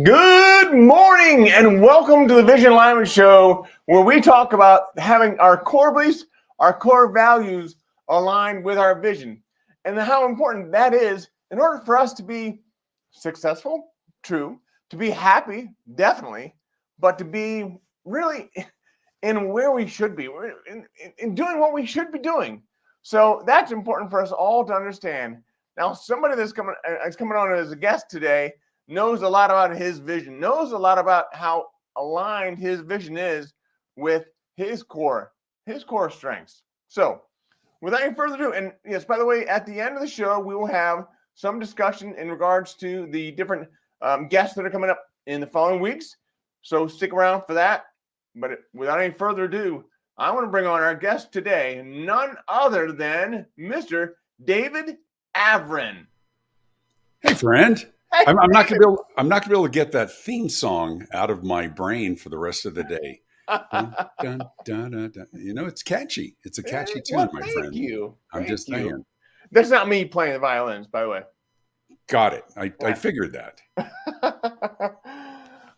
Good morning and welcome to the Vision Alignment Show, where we talk about having our core beliefs, our core values aligned with our vision, and how important that is in order for us to be successful, true, to be happy, definitely, but to be really in where we should be, in doing what we should be doing. So that's important for us all to understand. Now, somebody that's coming on as a guest today knows a lot about his vision, knows a lot about how aligned his vision is with his core strengths. So without any further ado, and yes, by the way, at the end of the show, we will have some discussion in regards to the different guests that are coming up in the following weeks. So stick around for that. But without any further ado, I want to bring on our guest today, none other than Mr. David Avrin. Hey, friend. I'm not gonna be able to get that theme song out of my brain for the rest of the day. Dun, dun, dun, dun, dun. You know, it's catchy. It's a catchy tune, my friend. Thank just you. saying. That's not me playing the violins, by the way. Got it. I figured that.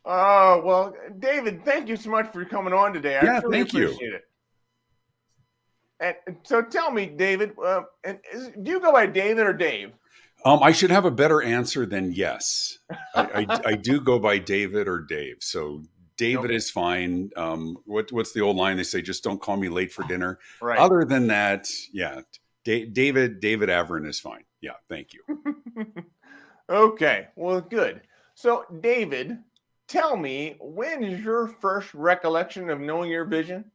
Oh, well, David, thank you so much for coming on today. I really appreciate it. And so tell me, David, do you go by David or Dave? I should have a better answer than yes. I do go by David or Dave. So David is fine. What's the old line? They say, just don't call me late for dinner. Right. Other than that, yeah, David Avrin is fine. Yeah, thank you. Okay, well, good. So David, tell me, when is your first recollection of knowing your vision?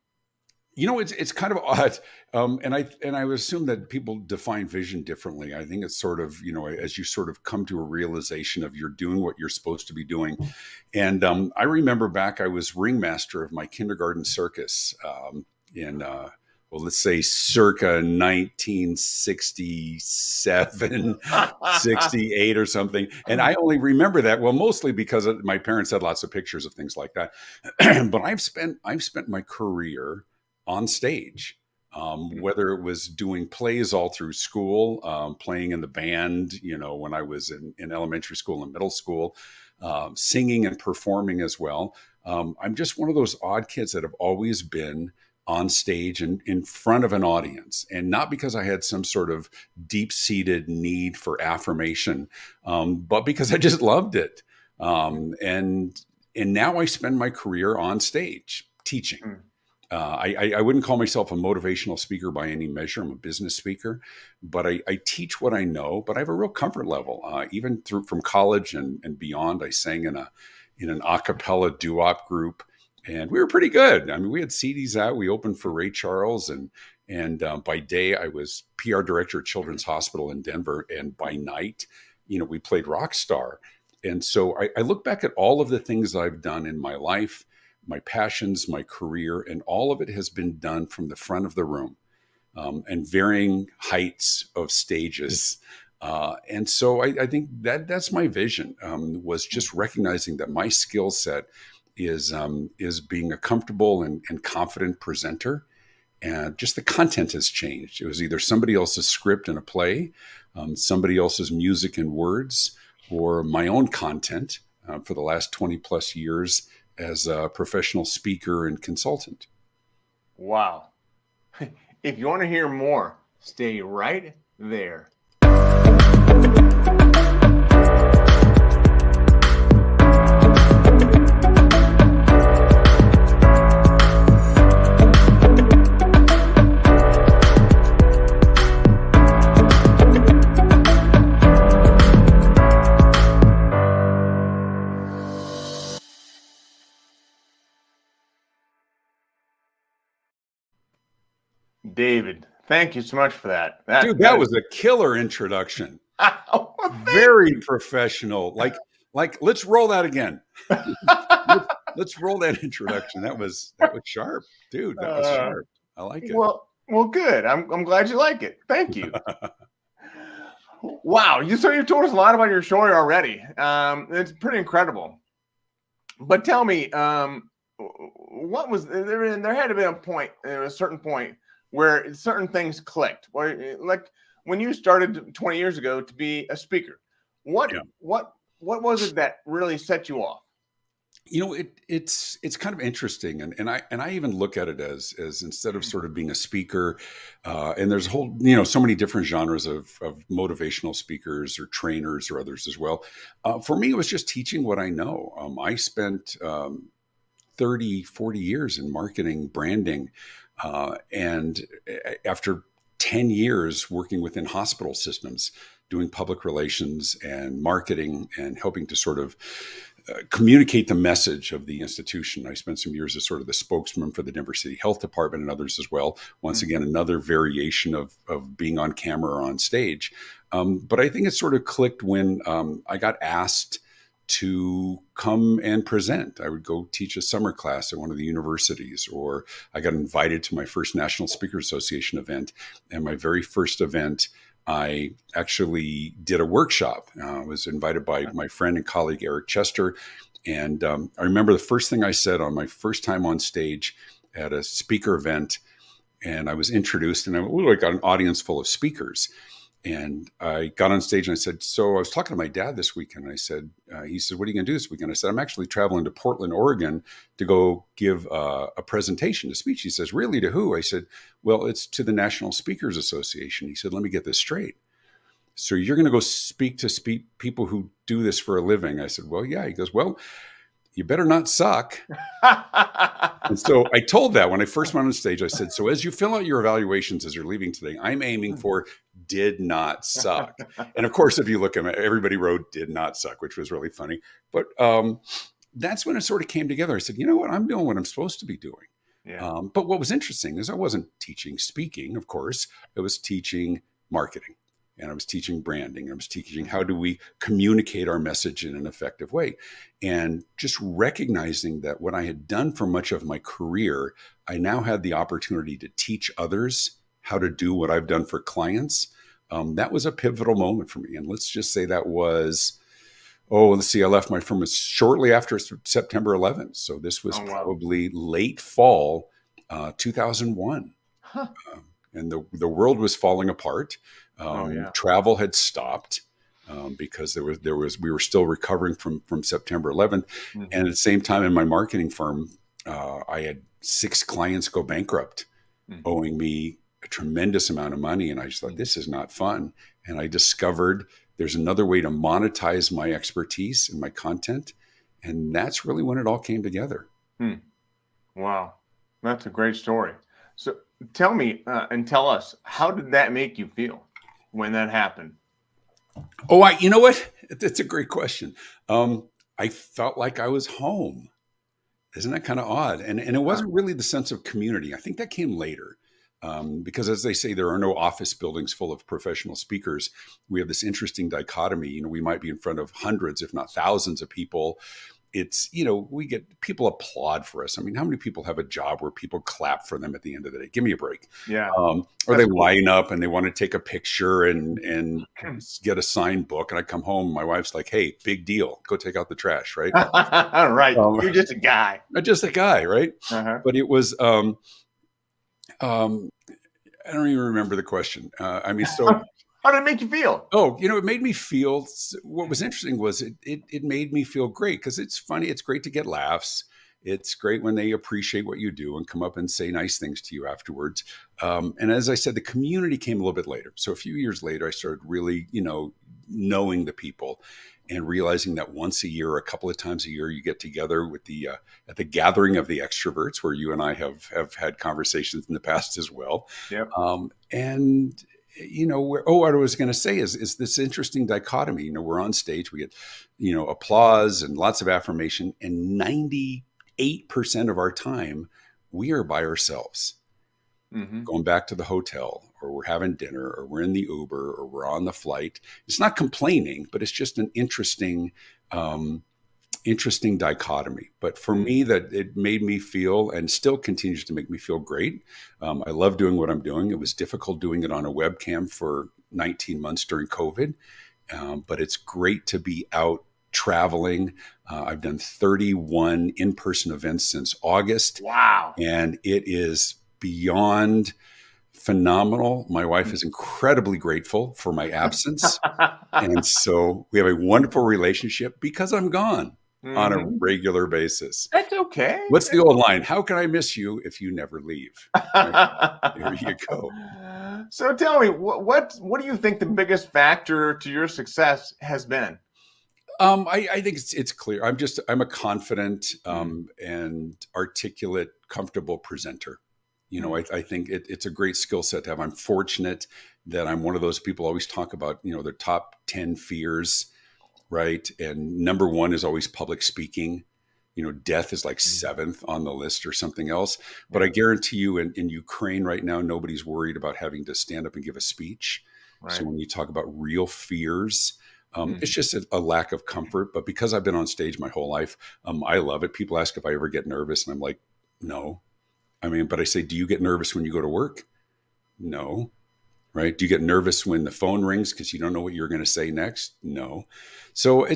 You know, it's kind of odd, and I would assume that people define vision differently. I think it's sort of, you know, as you sort of come to a realization of you're doing what you're supposed to be doing. And I remember back, I was ringmaster of my kindergarten circus in, well, let's say circa 1967, 68 or something. And I only remember that, well, mostly because my parents had lots of pictures of things like that. But I've spent my career on stage, whether it was doing plays all through school, playing in the band, you know, when I was in elementary school and middle school, singing and performing as well. I'm just one of those odd kids that have always been on stage and in front of an audience, and not because I had some sort of deep-seated need for affirmation, but because I just loved it. And now I spend my career on stage teaching. I wouldn't call myself a motivational speaker by any measure. I'm a business speaker, but I teach what I know. But I have a real comfort level. Even from college and beyond, I sang in an a cappella doo-wop group, and we were pretty good. I mean, we had CDs out. We opened for Ray Charles, and by day I was PR director at Children's Hospital in Denver, and by night, you know, we played rock star. And so I look back at all of the things I've done in my life, my passions, my career, and all of it has been done from the front of the room, and varying heights of stages. And so I think that's my vision, was just recognizing that my skill set is being a comfortable and confident presenter. And just the content has changed. It was either somebody else's script in a play, somebody else's music and words, or my own content for the last 20 plus years as a professional speaker and consultant. Wow. If you want to hear more, stay right there. David, thank you so much for that. Dude, That that is was a killer introduction. well, thank Very professional. Like let's roll that again. you. Let's roll that introduction. That was sharp, dude. That was Uh, sharp. I like it. well, good. I'm glad you like it. Thank you. Wow, you told us a lot about your story already. It's pretty incredible. But tell me, what was there? There had to be a point, a certain point, where certain things clicked. Where, like when you started 20 years ago to be a speaker, what Yeah. what was it that really set you off? It's kind of interesting, and I even look at it as instead of sort of being a speaker, and there's a whole so many different genres of motivational speakers or trainers or others as well. For me, it was just teaching what I know. I spent 30, 40 years in marketing, branding, and after 10 years working within hospital systems, doing public relations and marketing and helping to sort of communicate the message of the institution. I spent some years as sort of the spokesman for the Denver City Health Department and others as well. Once again, another variation of being on camera or on stage. But I think it sort of clicked when I got asked to come and present. I would go teach a summer class at one of the universities, or I got invited to my first National Speakers Association event. And my very first event, I actually did a workshop. I was invited by my friend and colleague, Eric Chester. And I remember the first thing I said on my first time on stage at a speaker event, and I was introduced, and I got an audience full of speakers. And I got on stage and I said, so I was talking to my dad this weekend. And I said, he said, what are you going to do this weekend? I said, I'm actually traveling to Portland, Oregon to go give a presentation, a speech. He says, really, to who? I said, well, it's to the National Speakers Association. He said, let me get this straight. So you're going to go speak to people who do this for a living? I said, well, yeah. He goes, well, you better not suck. And so I told that when I first went on stage, I said, so as you fill out your evaluations as you're leaving today, I'm aiming for did not suck. And of course, if you look at it, everybody wrote did not suck, which was really funny. But that's when it sort of came together. I said, you know what? I'm doing what I'm supposed to be doing. Yeah. But what was interesting is I wasn't teaching speaking, of course. I was teaching marketing. And I was teaching branding. I was teaching how do we communicate our message in an effective way. And just recognizing that what I had done for much of my career, I now had the opportunity to teach others how to do what I've done for clients. That was a pivotal moment for me. And let's just say that was, I left my firm shortly after September 11th. So this was probably late fall 2001. Huh. And the world was falling apart. Travel had stopped because we were still recovering from September 11th. Mm-hmm. And at the same time in my marketing firm, I had 6 clients go bankrupt, owing me a tremendous amount of money. And I just thought, this is not fun. And I discovered there's another way to monetize my expertise and my content. And that's really when it all came together. Wow. That's a great story. So tell me and tell us, how did that make you feel when that happened? You know what? That's a great question. I felt like I was home. Isn't that kind of odd? And it wasn't really the sense of community. I think that came later. Because as they say, there are no office buildings full of professional speakers. We have this interesting dichotomy. We might be in front of hundreds, if not thousands of people. It's, we get people applaud for us. I mean, how many people have a job where people clap for them at the end of the day? Give me a break. Yeah. Or they line up and they want to take a picture and get a signed book. And I come home, my wife's like, hey, big deal. Go take out the trash, right? Right. You're just a guy. Just a guy, right? Uh-huh. But it was, I don't even remember the question. How did it make you feel? It made me feel, what was interesting was it made me feel great because it's funny. It's great to get laughs. It's great when they appreciate what you do and come up and say nice things to you afterwards. And as I said, the community came a little bit later. So a few years later, I started really, knowing the people and realizing that once a year, a couple of times a year, you get together with at the gathering of the extroverts, where you and I have had conversations in the past as well. Yep. What I was going to say is this interesting dichotomy. We're on stage, we get, applause and lots of affirmation, and 98% of our time we are by ourselves. Mm-hmm. going back to the hotel, or we're having dinner, or we're in the Uber, or we're on the flight. It's not complaining, but it's just an interesting dichotomy. But for me, that it made me feel, and still continues to make me feel, great. I love doing what I'm doing. It was difficult doing it on a webcam for 19 months during COVID, but it's great to be out traveling. I've done 31 in-person events since August, Wow. and it is beyond phenomenal. My wife is incredibly grateful for my absence. And so we have a wonderful relationship because I'm gone on a Mm-hmm. regular basis. That's okay. What's the old line? How can I miss you if you never leave? Right? There you go. So tell me, what do you think the biggest factor to your success has been? I think it's clear. I'm a confident and articulate, comfortable presenter. I think it's a great skill set to have. I'm fortunate that I'm one of those people always talk about, their top 10 fears, right? And number one is always public speaking. Death is like seventh on the list or something else. But I guarantee you in Ukraine right now, nobody's worried about having to stand up and give a speech. Right. So when you talk about real fears, it's just a lack of comfort. But because I've been on stage my whole life, I love it. People ask if I ever get nervous, and I'm like, no. But I say, do you get nervous when you go to work? No. Right? Do you get nervous when the phone rings because you don't know what you're going to say next? No. So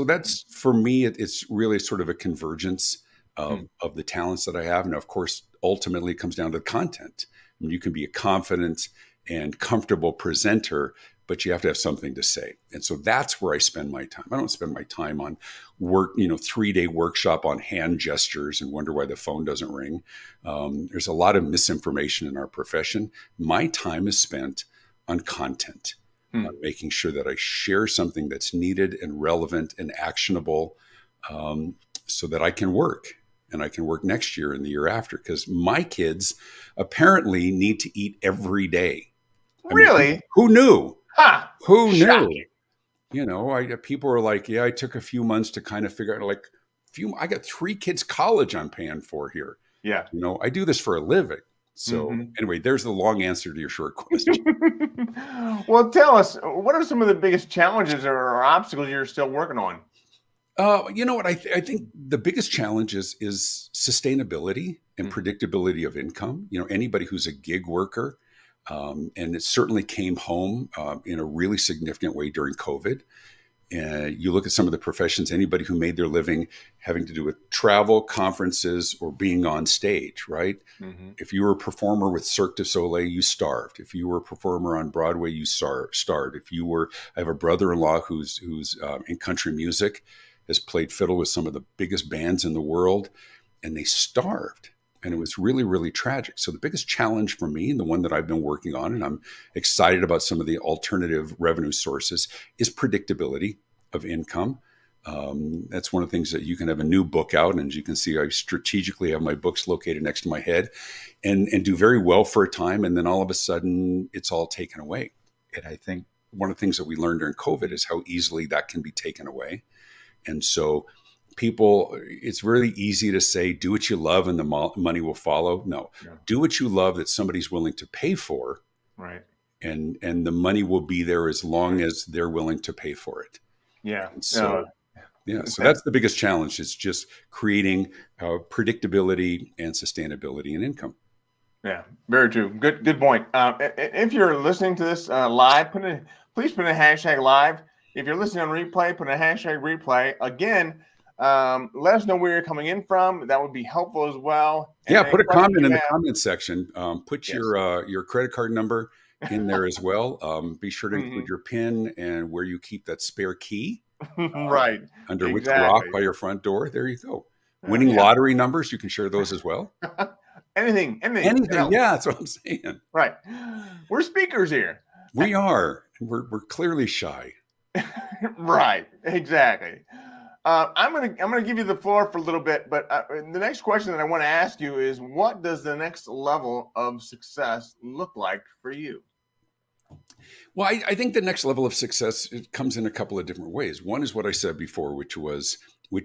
that's, for me, it's really sort of a convergence of the talents that I have. And of course, ultimately it comes down to the content. You can be a confident and comfortable presenter, but you have to have something to say. And so that's where I spend my time. I don't spend my time on work, 3-day workshop on hand gestures and wonder why the phone doesn't ring. There's a lot of misinformation in our profession. My time is spent on content, on making sure that I share something that's needed and relevant and actionable, so that I can work. And I can work next year and the year after, because my kids apparently need to eat every day. Really? Who knew? Ha! Who Shocking. knew? People are like, yeah, I took a few months to kind of figure out, I got 3 kids' college I'm paying for here. Yeah. I do this for a living. So anyway, there's the long answer to your short question. Well, tell us, what are some of the biggest challenges or obstacles you're still working on? You know what? I think the biggest challenge is sustainability and predictability of income. Anybody who's a gig worker, and it certainly came home in a really significant way during COVID. You look at some of the professions, anybody who made their living having to do with travel, conferences, or being on stage, right? If you were a performer with Cirque du Soleil, you starved. If you were a performer on Broadway, you starved. I have a brother-in-law who's in country music, has played fiddle with some of the biggest bands in the world, and they starved. And it was really, really tragic. So the biggest challenge for me, and the one that I've been working on, and I'm excited about some of the alternative revenue sources, is predictability of income. That's one of the things that you can have a new book out. And as you can see, I strategically have my books located next to my head and do very well for a time. And then all of a sudden, it's all taken away. And I think one of the things that we learned during COVID is how easily that can be taken away. And so it's really easy to say, do what you love and the money will follow. No, do what you love that somebody's willing to pay for. Right. And the money will be there as long as they're willing to pay for it. Yeah. And so that's the biggest challenge. It's just creating predictability and sustainability in income. Yeah, very true. Good point. If you're listening to this live, please put a hashtag live. If you're listening on replay, put a hashtag replay. Again, let us know where you're coming in from. That would be helpful as well. And put a comment in the comment section. Put your credit card number in there as well. Be sure to include your PIN and where you keep that spare key. Right. Underneath the rock by your front door. There you go. Winning lottery numbers, you can share those as well. Anything. Yeah, that's what I'm saying. Right. We're speakers here. We are. We're clearly shy. Right. Exactly. I'm gonna give you the floor for a little bit, but the next question that I want to ask you is, what does the next level of success look like for you? Well, I think the next level of success, it comes in a couple of different ways. One is what I said before, which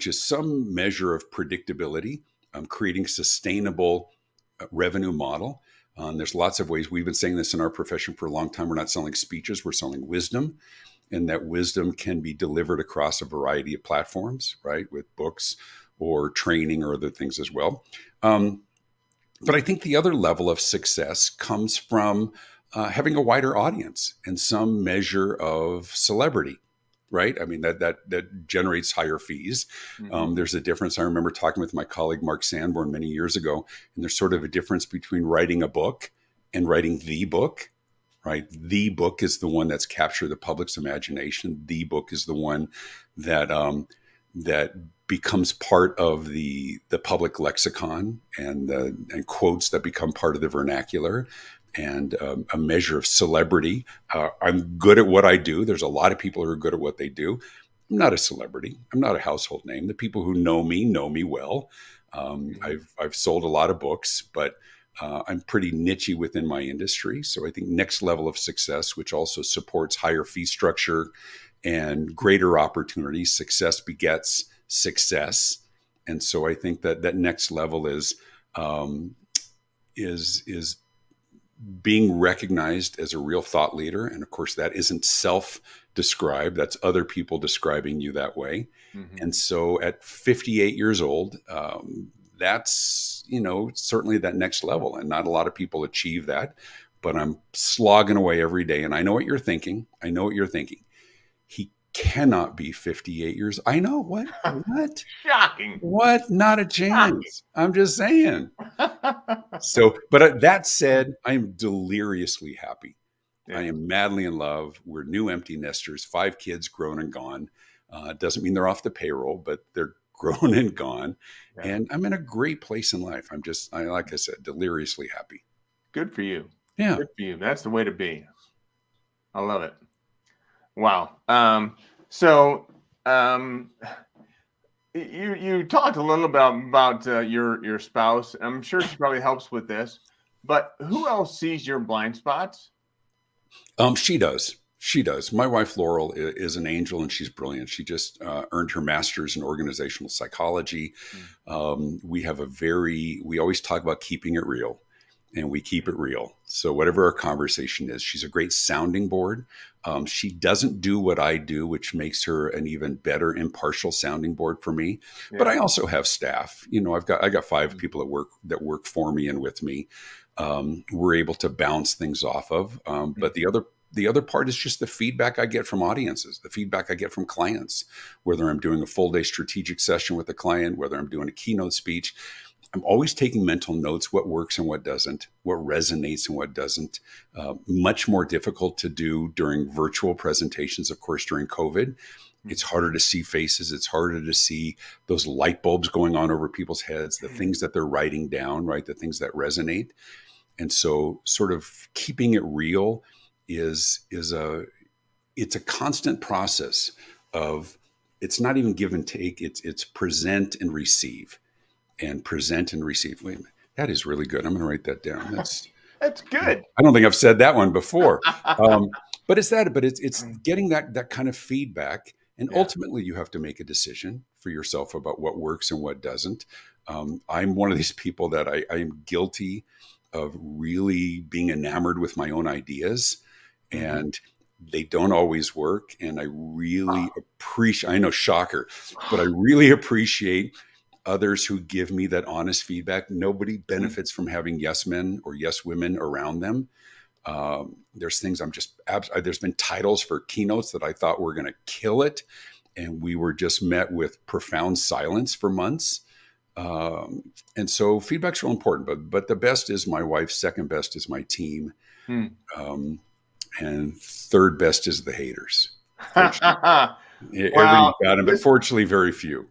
is some measure of predictability, creating sustainable revenue model. There's lots of ways. We've been saying this in our profession for a long time. We're not selling speeches, we're selling wisdom. And that wisdom can be delivered across a variety of platforms, right? With books or training or other things as well. But I think the other level of success comes from having a wider audience and some measure of celebrity, right? I mean, that generates higher fees. There's a difference. I remember talking with my colleague Mark Sanborn many years ago, and there's sort of a difference between writing a book and writing the book. Right, the book is the one that's captured the public's imagination. The book is the one that that becomes part of the public lexicon and quotes that become part of the vernacular and a measure of celebrity. I'm good at what I do. There's a lot of people who are good at what they do. I'm not a celebrity. I'm not a household name. The people who know me well. I've sold a lot of books, but I'm pretty niche within my industry. So I think next level of success, which also supports higher fee structure and greater opportunities, success begets success. And so I think that next level is being recognized as a real thought leader. And of course, that isn't self-described. That's other people describing you that way. And so at 58 years old, that's, certainly that next level. And not a lot of people achieve that, but I'm slogging away every day. And I know what you're thinking. He cannot be 58 years. I know. What? Shocking. What? Not a chance. I'm just saying. So, but that said, I am deliriously happy. Yeah. I am madly in love. We're new empty nesters, 5 kids grown and gone. Doesn't mean they're off the payroll, but they're grown and gone. Yeah. And I'm in a great place in life. Like I said, deliriously happy. Good for you. Yeah. Good for you. That's the way to be. I love it. Wow. You talked a little about your spouse. I'm sure she probably helps with this, but who else sees your blind spots? She does. She does. My wife, Laurel, is an angel, and she's brilliant. She just earned her master's in organizational psychology. We always talk about keeping it real, and we keep it real. So whatever our conversation is, she's a great sounding board. She doesn't do what I do, which makes her an even better impartial sounding board for me. Yeah. But I also have staff. I got 5 people that work for me and with me. We're able to bounce things off of. But the other part is just the feedback I get from audiences, the feedback I get from clients, whether I'm doing a full day strategic session with a client, whether I'm doing a keynote speech. I'm always taking mental notes, what works and what doesn't, what resonates and what doesn't. Much more difficult to do during virtual presentations, of course, during COVID. It's harder to see faces. It's harder to see those light bulbs going on over people's heads, the things that they're writing down, right? The things that resonate. And so sort of keeping it real it's a constant process of, it's not even give and take. It's present and receive. And present and receive. Wait a minute. That is really good. I'm going to write that down. That's good. I don't think I've said that one before. But it's getting that kind of feedback. And ultimately you have to make a decision for yourself about what works and what doesn't. I'm one of these people that I am guilty of really being enamored with my own ideas, and they don't always work. And I really appreciate, I know, shocker, but I really appreciate others who give me that honest feedback. Nobody benefits from having yes men or yes women around them. There's things there's been titles for keynotes that I thought were going to kill it, and we were just met with profound silence for months. And so feedback's real important, but the best is my wife, second best is my team. And third best is the haters. Everybody's got them, but fortunately very few.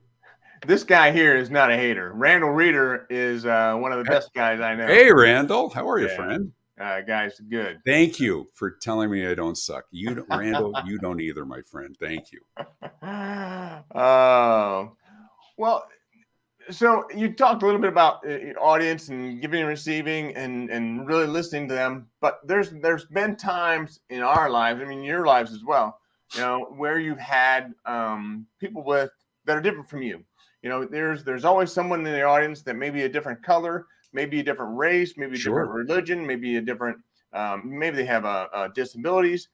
This guy here is not a hater. Randall Reeder is one of the best guys I know. Hey, Randall. How are you, friend? Guys, good. Thank you for telling me I don't suck. Randall, you don't either, my friend. Thank you. Well, so you talked a little bit about audience and giving and receiving and really listening to them. But there's been times in our lives, I mean, your lives as well, where you've had people that are different from you. There's always someone in the audience that may be a different color, maybe a different race, maybe a different Sure. religion, maybe a different, maybe they have disabilities.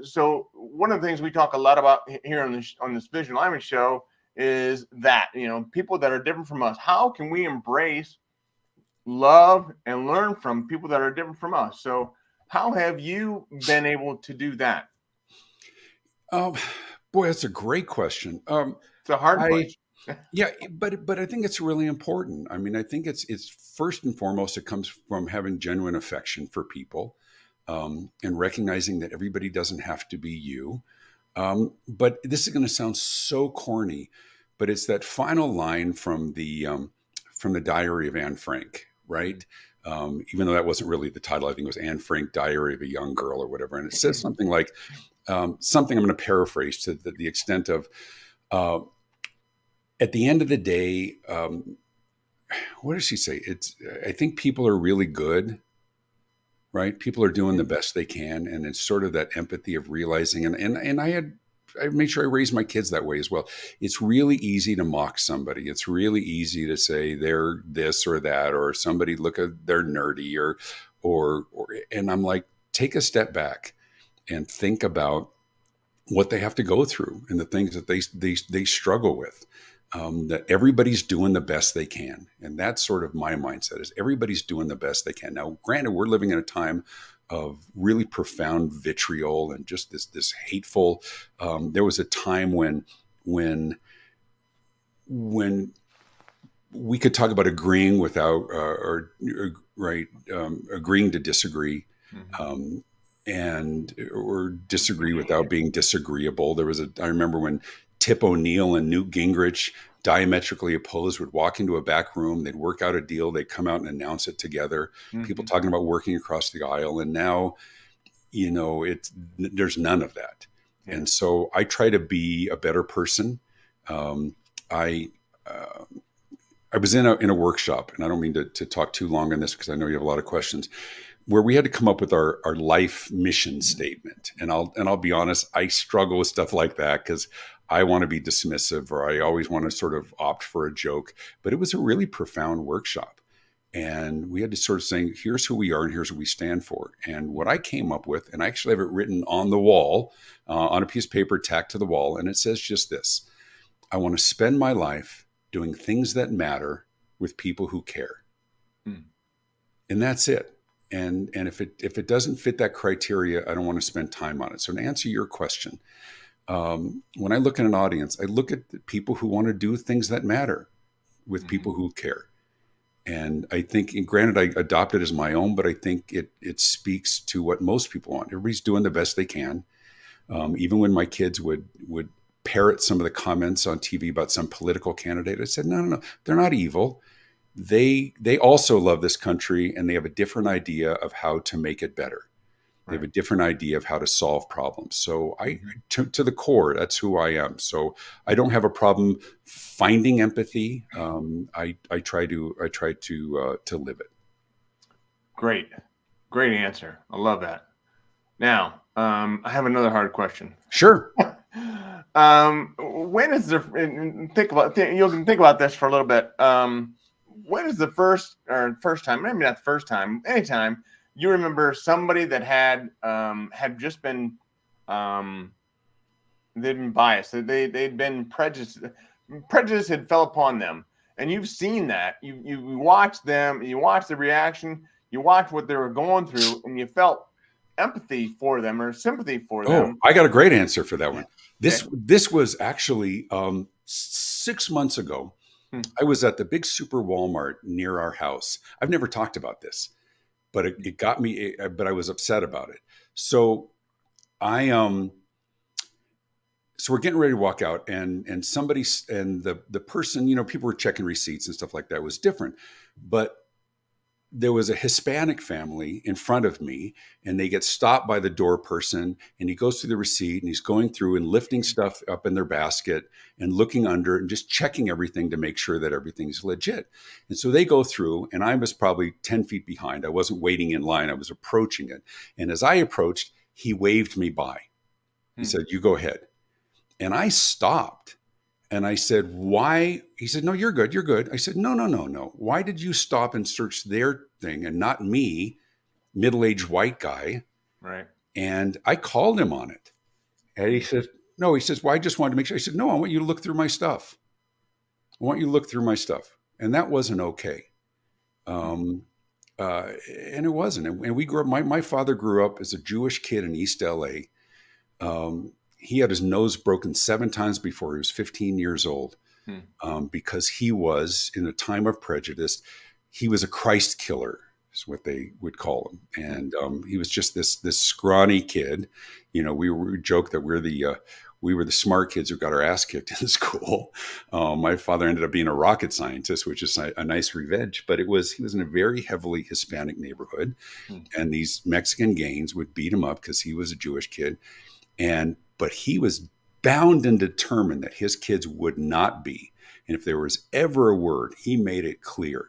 So one of the things we talk a lot about here on this Vision Alignment show is that people that are different from us. How can we embrace, love, and learn from people that are different from us? So how have you been able to do that? Um, Boy, that's a great question. It's a hard I question. Yeah, but I think it's really important. I mean, I think it's first and foremost, it comes from having genuine affection for people, and recognizing that everybody doesn't have to be you. But this is going to sound so corny, but it's that final line from the Diary of Anne Frank, right? Even though that wasn't really the title, I think it was Anne Frank, Diary of a Young Girl, or whatever, and it says something like something I'm going to paraphrase to the extent of. Uh, at the end of the day, what does she say? I think people are really good, right? People are doing the best they can. And it's sort of that empathy of realizing, and I made sure I raised my kids that way as well. It's really easy to mock somebody. It's really easy to say they're this or that, or somebody look at they're nerdy and I'm like, take a step back and think about what they have to go through and the things that they struggle with. That everybody's doing the best they can. And that's sort of my mindset, is everybody's doing the best they can. Now, granted, we're living in a time of really profound vitriol and just this hateful. There was a time when we could talk about agreeing without agreeing to disagree. And or disagree without being disagreeable. I remember when Tip O'Neill and Newt Gingrich, diametrically opposed, would walk into a back room, they'd work out a deal, they'd come out and announce it together. People talking about working across the aisle. And now, there's none of that. Yeah. And so I try to be a better person. I was in a workshop, and I don't mean to talk too long on this because I know you have a lot of questions, where we had to come up with our life mission statement. And I'll be honest, I struggle with stuff like that because I want to be dismissive, or I always want to sort of opt for a joke. But it was a really profound workshop. And we had to sort of say, here's who we are and here's what we stand for. And what I came up with, and I actually have it written on the wall, on a piece of paper tacked to the wall, and it says just this: I want to spend my life doing things that matter with people who care. And that's it. And if it doesn't fit that criteria, I don't want to spend time on it. So to answer your question, when I look at an audience, I look at the people who want to do things that matter with people who care. And I think, and granted, I adopt it as my own, but I think it speaks to what most people want. Everybody's doing the best they can. Even when my kids would parrot some of the comments on TV about some political candidate, I said, no, they're not evil. They also love this country, and they have a different idea of how to make it better. They have a different idea of how to solve problems. So to the core, that's who I am. So I don't have a problem finding empathy. I try to live it. Great answer. I love that. Now, I have another hard question. Sure. When is you can think about this for a little bit. When is the first time, maybe not the first time, anytime you remember somebody that had just been they'd been biased, they'd been prejudiced, prejudice had fell upon them, and you've seen that, you watched them, you watched the reaction, you watched what they were going through, and you felt empathy for them or sympathy for them? I got a great answer for that one. This was actually 6 months ago. I was at the big super Walmart near our house. I've never talked about this, but it got me, but I was upset about it. So so we're getting ready to walk out, and somebody, and the person, people were checking receipts and stuff like that. It was different, but there was a Hispanic family in front of me, and they get stopped by the door person, and he goes through the receipt, and he's going through and lifting stuff up in their basket and looking under and just checking everything to make sure that everything's legit. And so they go through, and I was probably 10 feet behind. I wasn't waiting in line. I was approaching it. And as I approached, he waved me by. He said, "You go ahead." And I stopped, And I said, why? He said, no, you're good. You're good. I said, no, no, no, no. Why did you stop and search their thing and not me, middle-aged white guy? Right. And I called him on it. And he said, no, he says, well, I just wanted to make sure. I said, no, I want you to look through my stuff. I want you to look through my stuff. And that wasn't okay. Um, and it wasn't. And we grew up, my father grew up as a Jewish kid in East LA. He had his nose broken 7 times before he was 15 years old, because he was, in a time of prejudice, he was a Christ killer, is what they would call him. And he was just this scrawny kid. You know, we joke that we were the smart kids who got our ass kicked in school. My father ended up being a rocket scientist, which is a nice revenge. But he was in a very heavily Hispanic neighborhood, and these Mexican gangs would beat him up because he was a Jewish kid. But he was bound and determined that his kids would not be. And if there was ever a word, he made it clear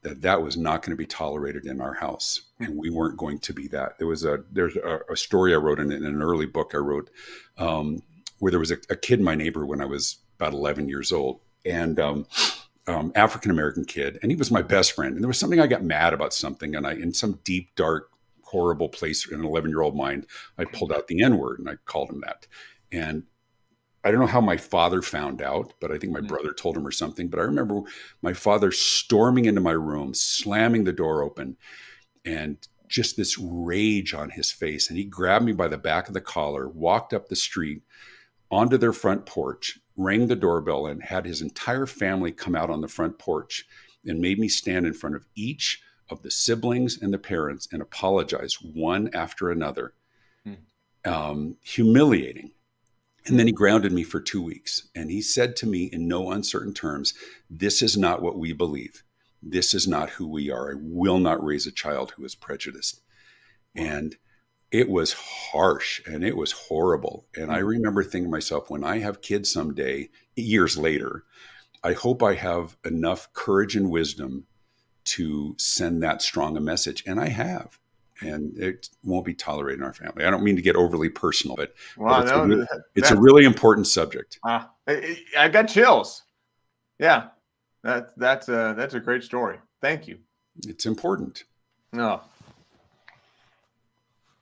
that that was not going to be tolerated in our house, and we weren't going to be that. There's a story I wrote in an early book I wrote, where there was a kid in my neighborhood when I was about 11 years old, and African-American kid, and he was my best friend. And there was something I got mad about something, and in some deep, dark, horrible place in an 11-year-old mind, I pulled out the N-word and I called him that. And I don't know how my father found out, but I think my brother told him or something. But I remember my father storming into my room, slamming the door open, and just this rage on his face. And he grabbed me by the back of the collar, walked up the street onto their front porch, rang the doorbell, and had his entire family come out on the front porch and made me stand in front of each of the siblings and the parents and apologize one after another. Humiliating. And then he grounded me for 2 weeks. And he said to me in no uncertain terms, this is not what we believe. This is not who we are. I will not raise a child who is prejudiced. And it was harsh and it was horrible. And I remember thinking to myself, when I have kids someday, years later, I hope I have enough courage and wisdom to send that strong a message. And I have. And it won't be tolerated in our family. I don't mean to get overly personal, but, it's a really important subject. I got chills. Yeah, that's a great story. Thank you. It's important. No.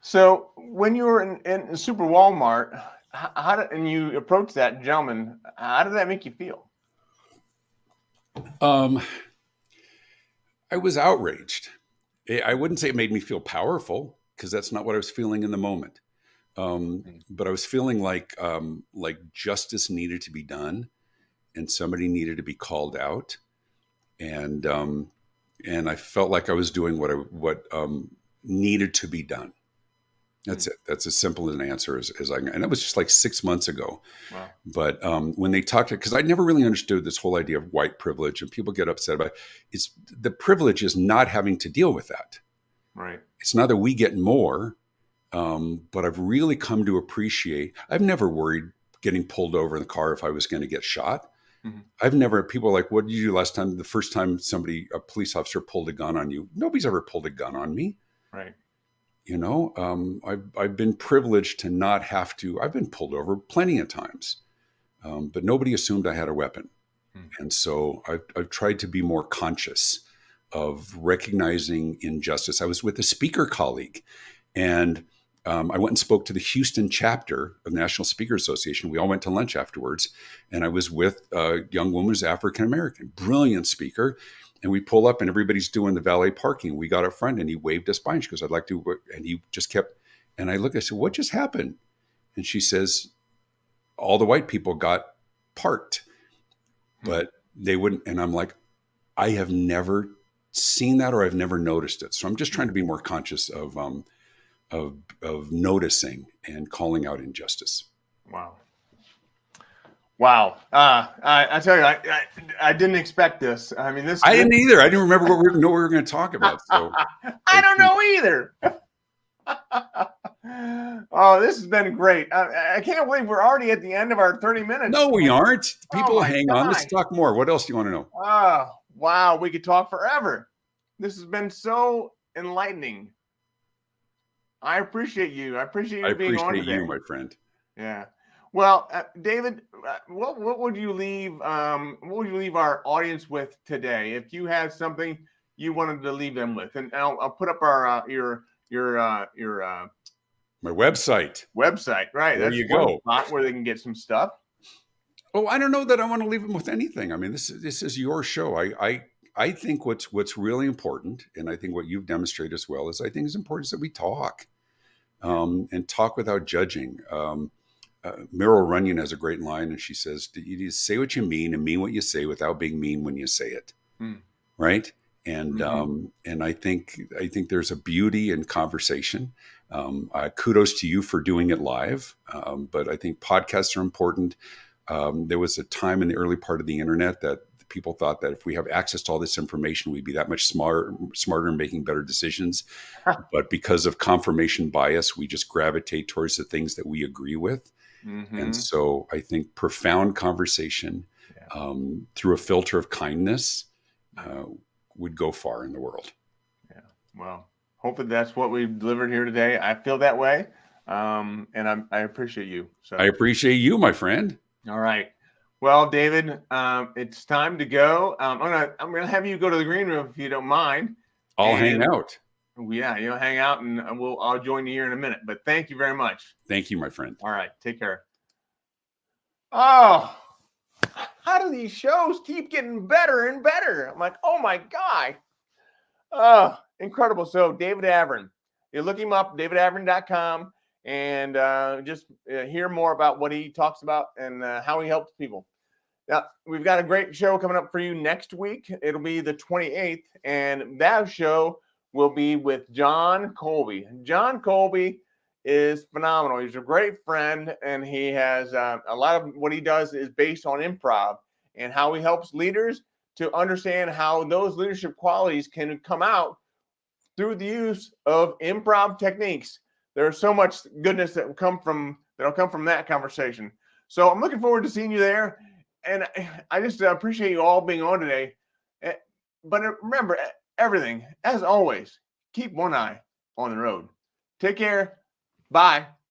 So when you were in Super Walmart, and you approached that gentleman, how did that make you feel? I was outraged. I wouldn't say it made me feel powerful, because that's not what I was feeling in the moment. But I was feeling like justice needed to be done, and somebody needed to be called out, and I felt like I was doing what needed to be done. That's it. That's as simple an answer as I can. And that was just like 6 months ago. Wow. But when they talked, because I never really understood this whole idea of white privilege, and people get upset about it. It's the privilege is not having to deal with that. Right. It's not that we get more, but I've really come to appreciate. I've never worried getting pulled over in the car if I was going to get shot. I've never. People are like, what did you do last time? The first time a police officer pulled a gun on you. Nobody's ever pulled a gun on me. Right. You know, I've been privileged to not have to. I've been pulled over plenty of times, but nobody assumed I had a weapon. And so I've tried to be more conscious of recognizing injustice. I was with a speaker colleague, and I went and spoke to the Houston chapter of the National Speaker Association. We all went to lunch afterwards, and I was with a young woman who's African-American, brilliant speaker. And we pull up and everybody's doing the valet parking. We got up front and he waved us by and she goes, I'd like to, and he just kept, and I looked, I said, what just happened? And she says, all the white people got parked, but they wouldn't. And I'm like, I have never seen that, or I've never noticed it. So I'm just trying to be more conscious of noticing and calling out injustice. Wow. Wow. I tell you, I didn't expect this. I mean, I didn't either. I didn't remember what we were going to talk about. So I don't know either. Oh, this has been great. I can't believe we're already at the end of our 30 minutes. No, we aren't. People hang on. Let's talk more. What else do you want to know? Oh, wow. We could talk forever. This has been so enlightening. I appreciate you. I appreciate you being on today. You, my friend. Yeah. Well, David, what would you leave our audience with today? If you had something you wanted to leave them with, and I'll put up our My website. website. Right, There that's you one go. spot where they can get some stuff. Oh, I don't know that I want to leave them with anything. I mean, this is your show. I think what's really important, and I think what you've demonstrated as well, is I think it's important is that we talk, and talk without judging. Meryl Runyon has a great line, and she says, "You say what you mean and mean what you say without being mean when you say it." Right? And and I think there's a beauty in conversation. Kudos to you for doing it live, but I think podcasts are important. There was a time in the early part of the internet that people thought that if we have access to all this information, we'd be that much smarter and making better decisions. But because of confirmation bias, we just gravitate towards the things that we agree with. And so I think profound conversation through a filter of kindness would go far in the world. Yeah. Well, hopefully that's what we've delivered here today. I feel that way. And I appreciate you. So I appreciate you, my friend. All right. Well, David, it's time to go. I'm gonna have you go to the green room if you don't mind. I'll hang out. Yeah, you'll hang out, and I'll join you here in a minute. But thank you very much. Thank you, my friend. All right, take care. Oh, how do these shows keep getting better and better? I'm like, oh my God. Oh, incredible. So David Avrin, you look him up, davidavrin.com, and just hear more about what he talks about and how he helps people. Now, we've got a great show coming up for you next week. It'll be the 28th, and that show will be with John Colby. John Colby is phenomenal. He's a great friend, and he has a lot of what he does is based on improv and how he helps leaders to understand how those leadership qualities can come out through the use of improv techniques. There's so much goodness that'll come from that conversation. So I'm looking forward to seeing you there. And I just appreciate you all being on today. But remember, everything, as always, keep one eye on the road. Take care. Bye.